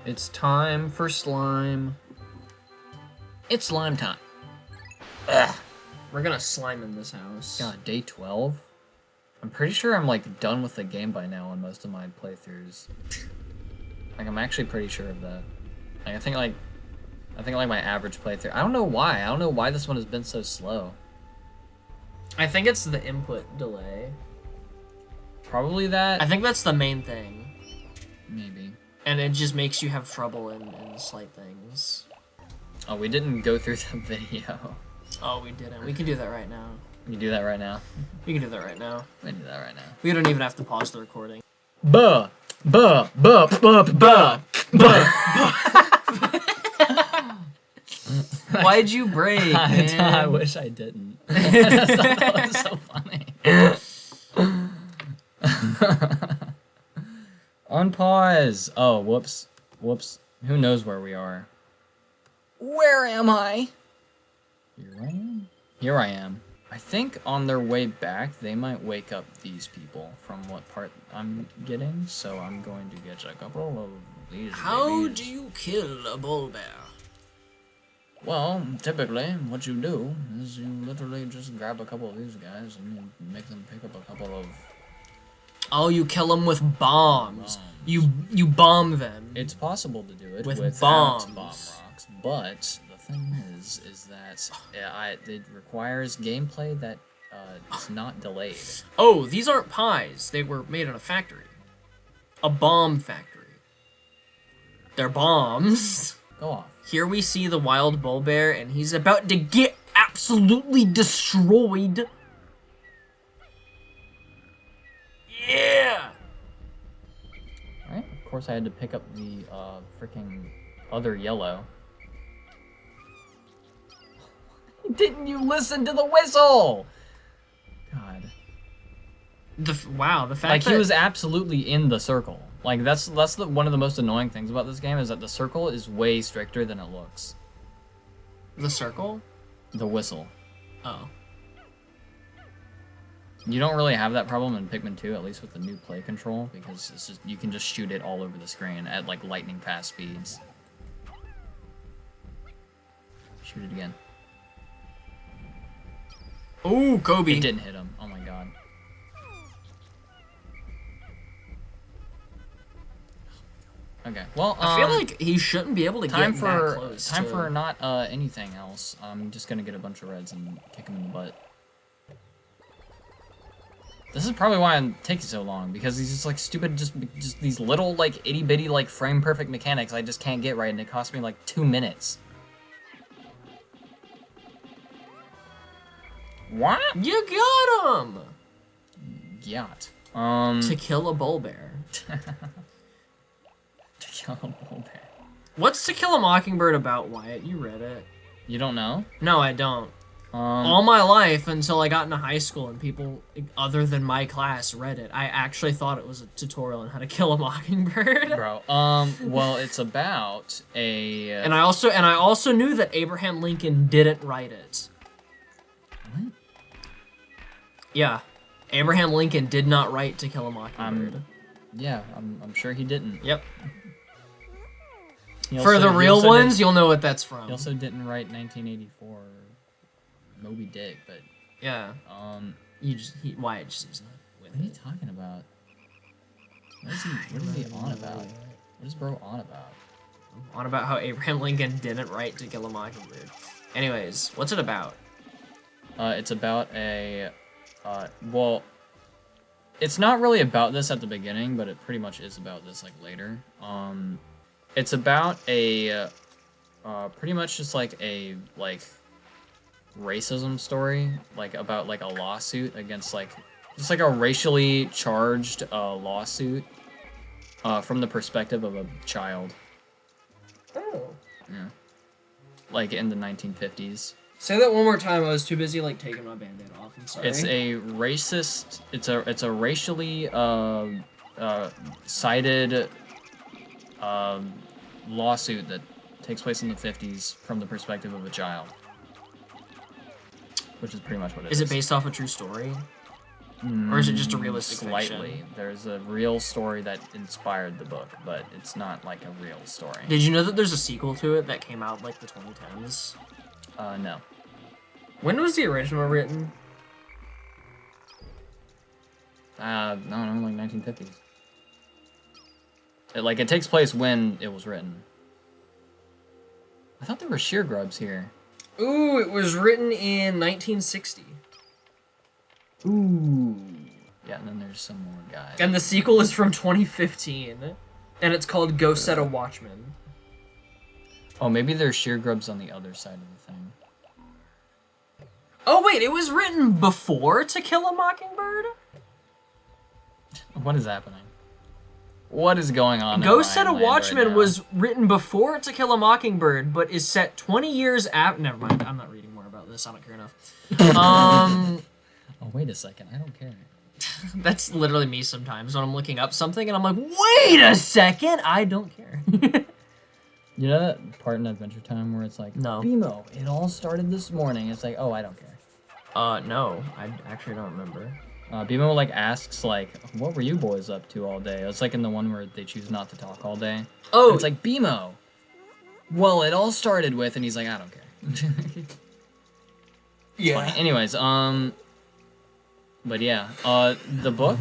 It's time for slime. It's slime time. Ugh. We're gonna slime in this house. God, day 12? I'm pretty sure I'm, like, done with the game by now on most of my playthroughs. Like, I'm actually pretty sure of that. Like, I think, like, my average playthrough... I don't know why. I don't know why this one has been so slow. I think it's the input delay. Probably that. I think that's the main thing. Maybe. And it just makes you have trouble in slight things. Oh, we didn't go through the video. Oh, we didn't. We can do that right now. You do that right now? We can do that right now. We can do that right now. We don't even have to pause the recording. Buh! Buh! Buh! Buh! Buh! Buh! Why'd you break, man? I wish I didn't. I just thought that was so funny. Unpause. Oh, whoops. Whoops. Who knows where we are? Where am I? Here I am. Here I am. I think on their way back, they might wake up these people from what part I'm getting, so I'm going to get a couple of these How babies. do you kill a Bulbear? Well, typically, what you do is you literally just grab a couple of these guys and you make them pick up a couple of... Oh, you kill them with bombs. You bomb them. It's possible to do it with without bombs. bomb rocks, but the thing is that it requires gameplay that is not delayed. Oh, these aren't pies. They were made in a factory. A bomb factory. They're bombs. Go off. Here we see the wild Bulbear, and he's about to get absolutely destroyed. Yeah! Alright, of course I had to pick up the freaking other yellow. Didn't you listen to the whistle? God. Wow, the fact Like, that... he was absolutely in the circle. Like, that's one of the most annoying things about this game, is that the circle is way stricter than it looks. The circle? The whistle. Oh. You don't really have that problem in Pikmin 2, at least with the new play control, because it's just, you can just shoot it all over the screen at, like, lightning fast speeds. Shoot it again. Ooh, Kobe. It didn't hit him. Oh my god. Okay, well, I feel like he shouldn't be able to get that close. Time for not anything else. I'm just gonna get a bunch of reds and kick him in the butt. This is probably why I'm taking so long, because these just like stupid, just these little like itty bitty like frame perfect mechanics I just can't get right, and it cost me like 2 minutes. What? You got him. Yacht. To kill a Bulbear. To kill a Bulbear. What's To Kill a Mockingbird about, Wyatt? You read it. You don't know? No, I don't. All my life until I got into high school and people other than my class read it, I actually thought it was a tutorial on how to kill a mockingbird. Bro, well, it's about a... And I also knew that Abraham Lincoln didn't write it. What? Yeah. Abraham Lincoln did not write To Kill a Mockingbird. Yeah, I'm sure he didn't. Yep. He For the real ones, you'll know what that's from. He also didn't write 1984 Moby Dick, but... Yeah. Wyatt just is not with What are you talking about? What is he on about? What is bro on about? On about how Abraham Lincoln didn't write To Kill a Mockingbird. Anyways, what's it about? It's about a... well... It's not really about this at the beginning, but it pretty much is about this, like, later. It's about a... pretty much just, like, a, like... racism story, like about like a lawsuit against like just like a racially charged lawsuit from the perspective of a child. Oh. Yeah. Like in the 1950s. Say that one more time. I was too busy like taking my band-aid off. I'm sorry. It's a racist. It's a racially cited lawsuit that takes place in the 50s from the perspective of a child. Which is pretty much what it is. Is it based off a true story? Or is it just a realistic Slightly. fiction? There's a real story that inspired the book, but it's not like a real story. Did you know that there's a sequel to it that came out like the 2010s? No. When was the original written? No, like 1950s. It takes place when it was written. I thought there were sheer grubs here. Ooh, it was written in 1960. Ooh. Yeah, and then there's some more guys. And the sequel is from 2015. And it's called Go Set a Watchman. Oh, maybe there's sheer grubs on the other side of the thing. Oh wait, it was written before To Kill a Mockingbird? What is happening? What is going on? Go Set a Watchman was written before To Kill a Mockingbird, but is set 20 years after. Never mind, I'm not reading more about this. I don't care enough. Oh, wait a second. I don't care. That's literally me sometimes when I'm looking up something and I'm like, wait a second, I don't care. You know that part in Adventure Time where it's like, no. BMO, it all started this morning. It's like, oh, I don't care. No, I actually don't remember. BMO like asks like, what were you boys up to all day? It's like in the one where they choose not to talk all day. Oh, and it's like BMO. Well, it all started with, and he's like, I don't care. yeah. Funny. Anyways, but yeah, the book,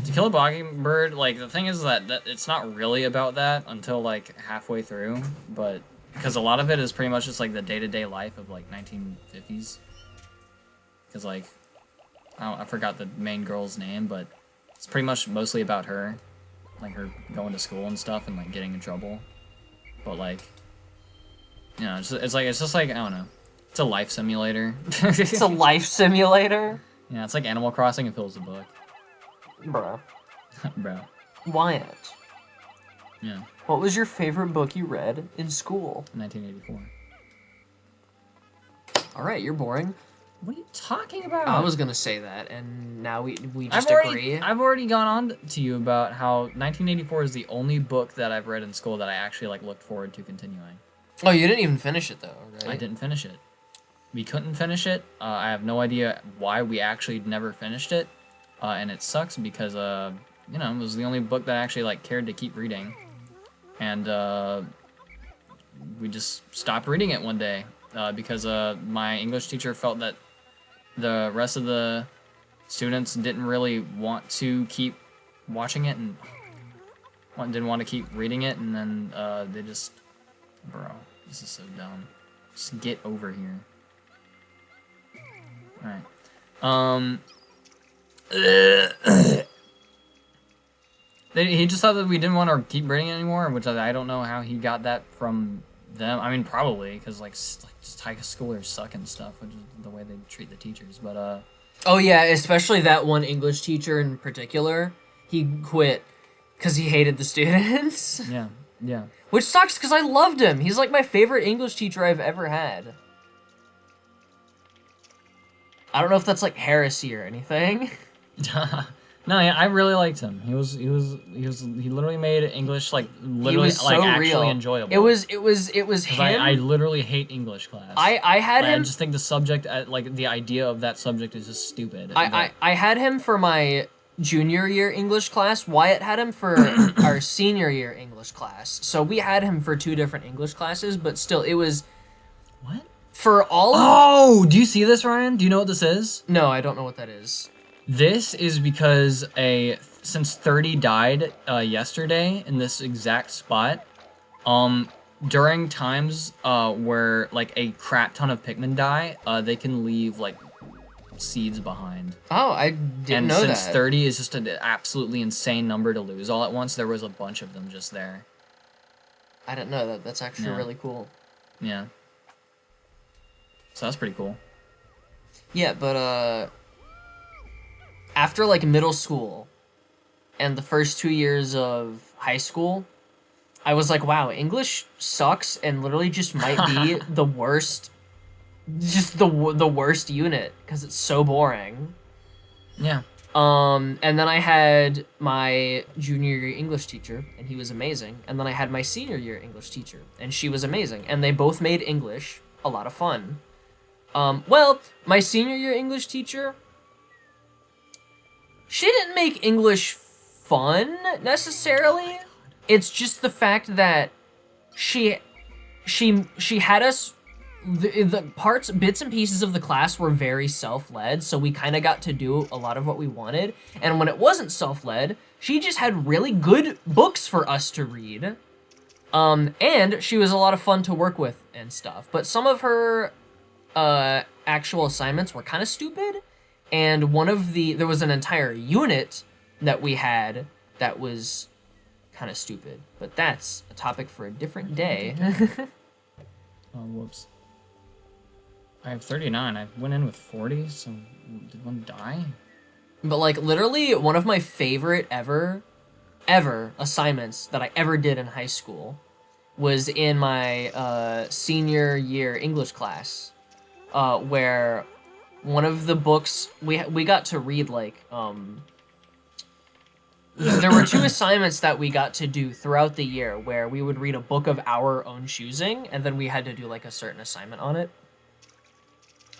To Kill a Mockingbird, like, the thing is that it's not really about that until, like, halfway through, but, because a lot of it is pretty much just, like, the day-to-day life of, like, 1950s. Because, like, I forgot the main girl's name, but it's pretty much mostly about her, like, her going to school and stuff and, like, getting in trouble. But, like, you know, it's just like, I don't know, it's a life simulator. It's a life simulator? Yeah, it's like Animal Crossing and fills the book. Bruh. Bro. Wyatt. Yeah. What was your favorite book you read in school? 1984. Alright, you're boring. What are you talking about? I was gonna say that, and now we just agree. I've already gone on to you about how 1984 is the only book that I've read in school that I actually, like, looked forward to continuing. Oh, you didn't even finish it, though, right? I didn't finish it. We couldn't finish it. I have no idea why we actually never finished it. And it sucks because, you know, it was the only book that I actually, like, cared to keep reading. And, we just stopped reading it one day. Because, my English teacher felt that the rest of the students didn't really want to keep watching it and didn't want to keep reading it. And then, they just... Bro, this is so dumb. Just get over here. Alright. He just thought that we didn't want to keep reading it anymore, which I don't know how he got that from them. I mean, probably, because, like just high schoolers suck and stuff, which is the way they treat the teachers, but, Oh, yeah, especially that one English teacher in particular. He quit because he hated the students. Yeah, yeah. Which sucks, because I loved him. He's, like, my favorite English teacher I've ever had. I don't know if that's like heresy or anything. No, yeah, I really liked him. He literally made English like literally so like actually real. enjoyable. It was him. I literally hate English class. I had him. I just think the subject, like the idea of that subject, is just stupid. I had him for my junior year English class. Wyatt had him for our senior year English class. So we had him for two different English classes, but still, it was. What? For all of... Oh, do you see this, Ryan? Do you know what this is? No, I don't know what that is. This is because since 30 died yesterday in this exact spot, during times where like a crap ton of Pikmin die, they can leave like seeds behind. Oh, I didn't know that. And since 30 is just an absolutely insane number to lose all at once, there was a bunch of them just there. I didn't know that. That's actually really cool. Yeah. So that's pretty cool. Yeah, but after like middle school and the first 2 years of high school, I was like, wow, English sucks and literally just might be the worst, just the worst unit because it's so boring. Yeah. And then I had my junior year English teacher, and he was amazing. And then I had my senior year English teacher, and she was amazing. And they both made English a lot of fun. Well, my senior year English teacher, She didn't make English fun necessarily. It's just the fact that she had us. The parts, bits and pieces of the class were very self-led, so we kind of got to do a lot of what we wanted. And when it wasn't self-led, she just had really good books for us to read. And she was a lot of fun to work with and stuff. But some of her actual assignments were kind of stupid. And there was an entire unit that we had that was kind of stupid. But that's a topic for a different day. Oh, whoops. I have 39. I went in with 40, so did one die? But like literally one of my favorite ever assignments that I ever did in high school was in my senior year English class, where one of the books we got to read like there were 2 assignments that we got to do throughout the year where we would read a book of our own choosing and then we had to do like a certain assignment on it.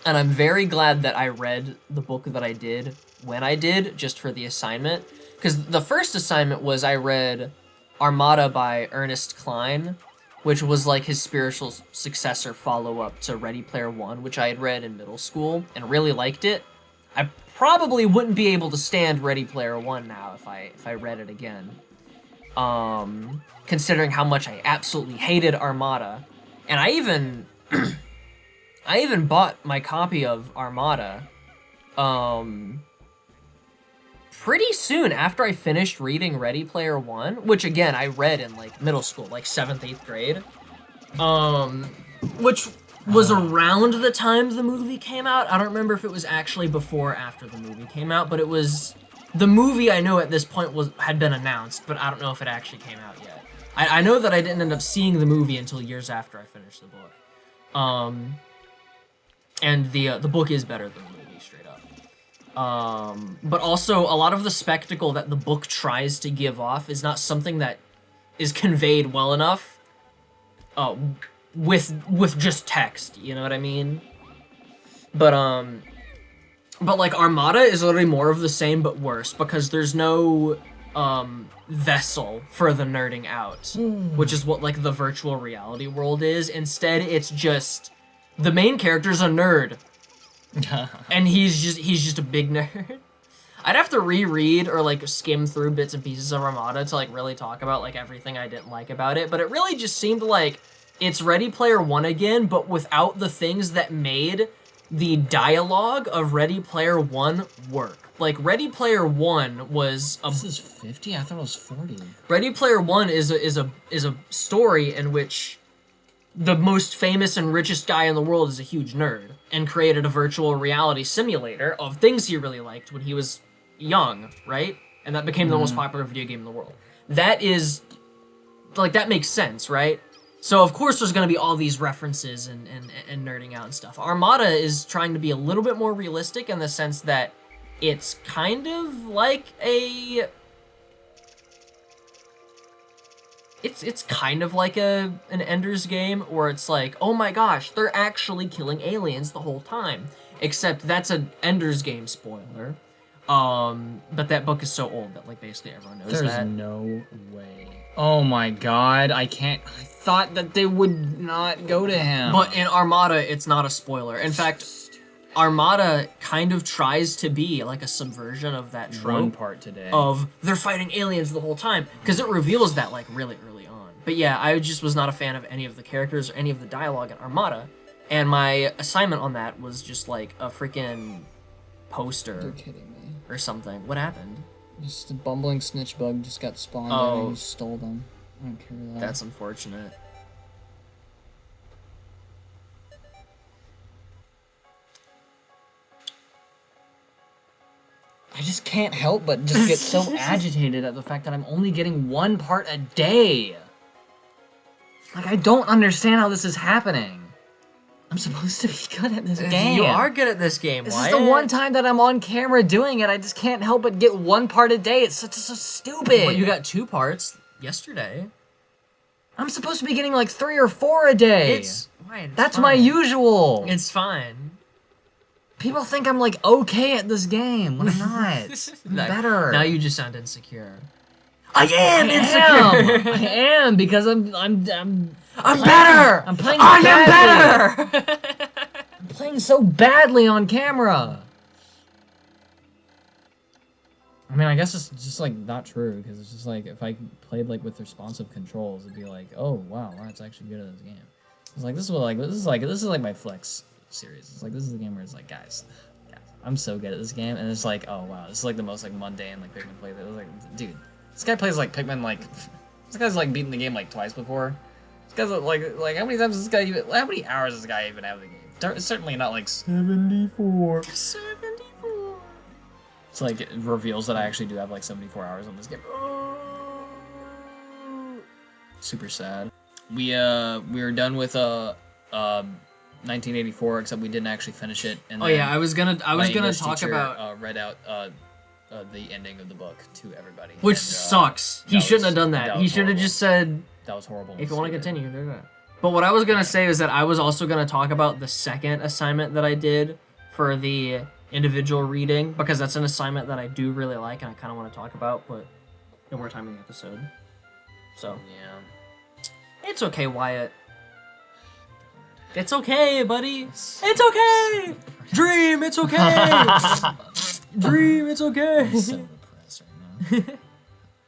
And I'm very glad that I read the book that I did when I did, just for the assignment. Because the first assignment was I read Armada by Ernest Cline, which was like his spiritual successor follow-up to Ready Player One, which I had read in middle school and really liked it. I probably wouldn't be able to stand Ready Player One now if I read it again. Considering how much I absolutely hated Armada. And I even bought my copy of Armada pretty soon after I finished reading Ready Player One, which again I read in like middle school, like 7th, 8th grade. Which was around the time the movie came out. I don't remember if it was actually before or after the movie came out, but it was the movie I know at this point had been announced, but I don't know if it actually came out yet. I know that I didn't end up seeing the movie until years after I finished the book. And the book is better than the movie, straight up. But also, a lot of the spectacle that the book tries to give off is not something that is conveyed well enough with just text, you know what I mean? But like, Armada is literally more of the same but worse, because there's no vessel for the nerding out, which is what, like, the virtual reality world is. Instead, it's just... the main character's a nerd, and he's just a big nerd. I'd have to reread or like skim through bits and pieces of Armada to like really talk about like everything I didn't like about it, but it really just seemed like it's Ready Player One again, but without the things that made the dialogue of Ready Player One work. Like, Ready Player One was This is 50? I thought it was 40. Ready Player One is a story in which the most famous and richest guy in the world is a huge nerd and created a virtual reality simulator of things he really liked when he was young, right? And that became the most popular video game in the world. That is, like, that makes sense, right? So of course there's gonna be all these references and nerding out and stuff. Armada is trying to be a little bit more realistic in the sense that it's kind of like a... It's kind of like an Ender's Game, where it's like, oh my gosh, they're actually killing aliens the whole time. Except that's an Ender's Game spoiler. But that book is so old that like basically everyone knows that. There's no way. Oh my god, I thought that they would not go to him. But in Armada, it's not a spoiler. In fact, Armada kind of tries to be like a subversion of that trope. One part today. Of they're fighting aliens the whole time, because it reveals that like really early on. But yeah, I just was not a fan of any of the characters or any of the dialogue in Armada, and my assignment on that was just like a freaking poster. You're kidding me. Or something. What happened? Just a bumbling snitch bug just got spawned and he stole them. I don't care about that. That's unfortunate. I just can't help but just get so agitated at the fact that I'm only getting one part a day. Like, I don't understand how this is happening. I'm supposed to be good at this game. You are good at this game, This Wyatt. is the one time that I'm on camera doing it. I just can't help but get one part a day. It's so stupid. Well, you got 2 parts yesterday. I'm supposed to be getting like 3 or 4 a day. Wyatt, That's fine. my usual. It's fine. People think I'm like okay at this game when I'm not. I'm better. Now you just sound insecure. I am insecure. I am because I'm better. I'm playing. I am better. I'm playing so badly on camera. I mean, I guess it's just like not true because it's just like if I played like with responsive controls, it'd be like, oh wow, that's actually good at this game. It's like this is what this is like my flex series. It's like this is the game where it's like guys, I'm so good at this game, and it's like oh wow, this is like the most like mundane like Pikmin playthrough. It was like dude, this guy plays like Pikmin like this guy's like beaten the game like twice before. This guy's like how many times does this guy even how many hours does this guy even have in the game? It's certainly not like 74. 74. It's like it reveals that I actually do have like 74 hours on this game. Super sad. We were done with 1984, except we didn't actually finish it. And oh yeah, I was gonna English talk teacher, about read out the ending of the book to everybody, which sucks. He shouldn't have done that. He should have just said that was horrible. If you want to continue, do that. But what I was gonna say is that I was also gonna talk about the second assignment that I did for the individual reading because that's an assignment that I do really like and I kind of want to talk about, but no more time in the episode. So yeah, it's okay, Wyatt. It's okay, buddy. It's okay. Dream. It's okay. Dream. It's okay. I'm so depressed right now.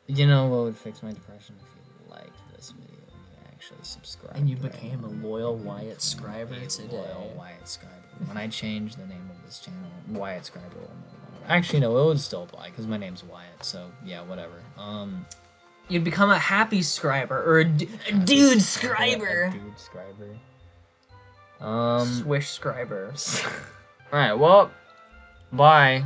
You know what would fix my depression if you liked this video and you actually subscribed. And you became a loyal Wyatt subscriber today. Loyal Wyatt subscriber. When I change the name of this channel, Wyatt subscriber will no longer. Actually, no, it would still apply because my name's Wyatt. So yeah, whatever. You'd become a happy subscriber or a dude subscriber. A dude subscriber. Swish subscriber. Alright, well, bye.